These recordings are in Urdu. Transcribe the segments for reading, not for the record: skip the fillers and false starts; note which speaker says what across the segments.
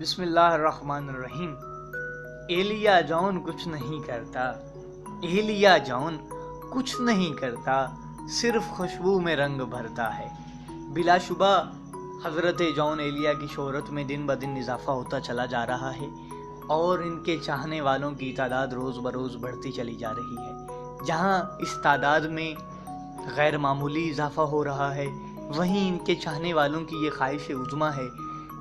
Speaker 1: بسم اللہ الرحمن الرحیم۔ ایلیا جون کچھ نہیں کرتا، ایلیا جون کچھ نہیں کرتا، صرف خوشبو میں رنگ بھرتا ہے۔ بلا شبہ حضرت جون ایلیا کی شہرت میں دن بدن اضافہ ہوتا چلا جا رہا ہے اور ان کے چاہنے والوں کی تعداد روز بروز بڑھتی چلی جا رہی ہے۔ جہاں اس تعداد میں غیر معمولی اضافہ ہو رہا ہے، وہیں ان کے چاہنے والوں کی یہ خواہش عظمیٰ ہے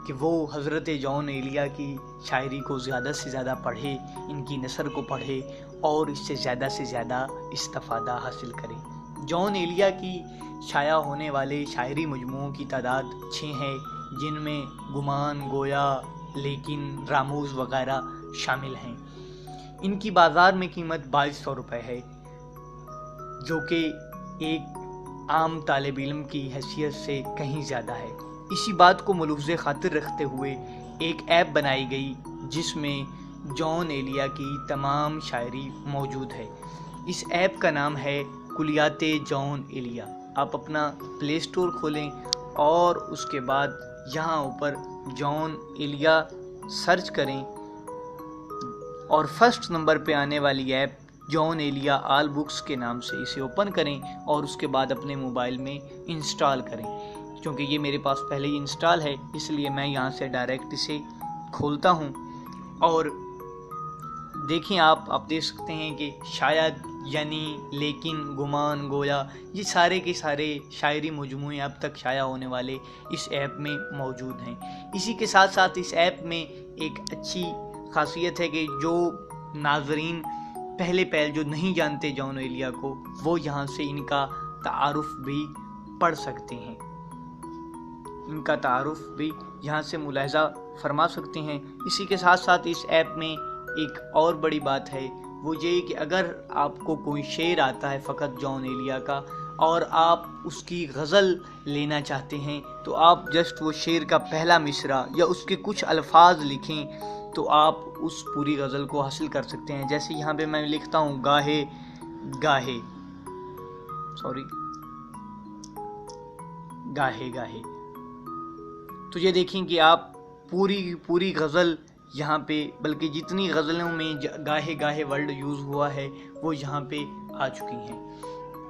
Speaker 1: کہ وہ حضرت جون ایلیا کی شاعری کو زیادہ سے زیادہ پڑھے، ان کی نثر کو پڑھے اور اس سے زیادہ استفادہ حاصل کرے۔ جون ایلیا کی شائع ہونے والے شاعری مجموعوں کی تعداد 6 ہے، جن میں گمان، گویا، لیکن، راموز وغیرہ شامل ہیں۔ ان کی بازار میں قیمت 2200 روپے ہے، جو کہ ایک عام طالب علم کی حیثیت سے کہیں زیادہ ہے۔ اسی بات کو ملحوظ خاطر رکھتے ہوئے ایک ایپ بنائی گئی جس میں جون ایلیا کی تمام شاعری موجود ہے۔ اس ایپ کا نام ہے کلیات جون ایلیا۔ آپ اپنا پلے سٹور کھولیں اور اس کے بعد یہاں اوپر جون ایلیا سرچ کریں اور فرسٹ نمبر پہ آنے والی ایپ جون ایلیا آل بکس کے نام سے اسے اوپن کریں اور اس کے بعد اپنے موبائل میں انسٹال کریں۔ کیونکہ یہ میرے پاس پہلے ہی انسٹال ہے، اس لیے میں یہاں سے ڈائریکٹ اسے کھولتا ہوں اور دیکھیں آپ دیکھ سکتے ہیں کہ شاید، یعنی، لیکن، گمان، گویا، یہ سارے کے سارے شاعری مجموعے اب تک شائع ہونے والے اس ایپ میں موجود ہیں۔ اسی کے ساتھ ساتھ اس ایپ میں ایک اچھی خاصیت ہے کہ جو ناظرین پہلے جو نہیں جانتے جون ایلیا کو، وہ یہاں سے ان کا تعارف بھی پڑھ سکتے ہیں، ان کا تعارف بھی یہاں سے ملاحظہ فرما سکتے ہیں۔ اسی کے ساتھ ساتھ اس ایپ میں ایک اور بڑی بات ہے، وہ یہ کہ اگر آپ کو کوئی شعر آتا ہے فقط جون ایلیا کا اور آپ اس کی غزل لینا چاہتے ہیں، تو آپ جسٹ وہ شعر کا پہلا مصرع یا اس کے کچھ الفاظ لکھیں تو آپ اس پوری غزل کو حاصل کر سکتے ہیں۔ جیسے یہاں پہ میں لکھتا ہوں گاہے گاہے، تو یہ دیکھیں کہ آپ پوری غزل یہاں پہ، بلکہ جتنی غزلوں میں گاہے ورڈ یوز ہوا ہے وہ یہاں پہ آ چکی ہیں۔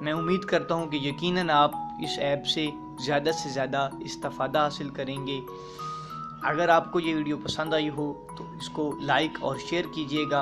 Speaker 1: میں امید کرتا ہوں کہ یقیناً آپ اس ایپ سے زیادہ استفادہ حاصل کریں گے۔ اگر آپ کو یہ ویڈیو پسند آئی ہو تو اس کو لائک اور شیئر کیجیے گا۔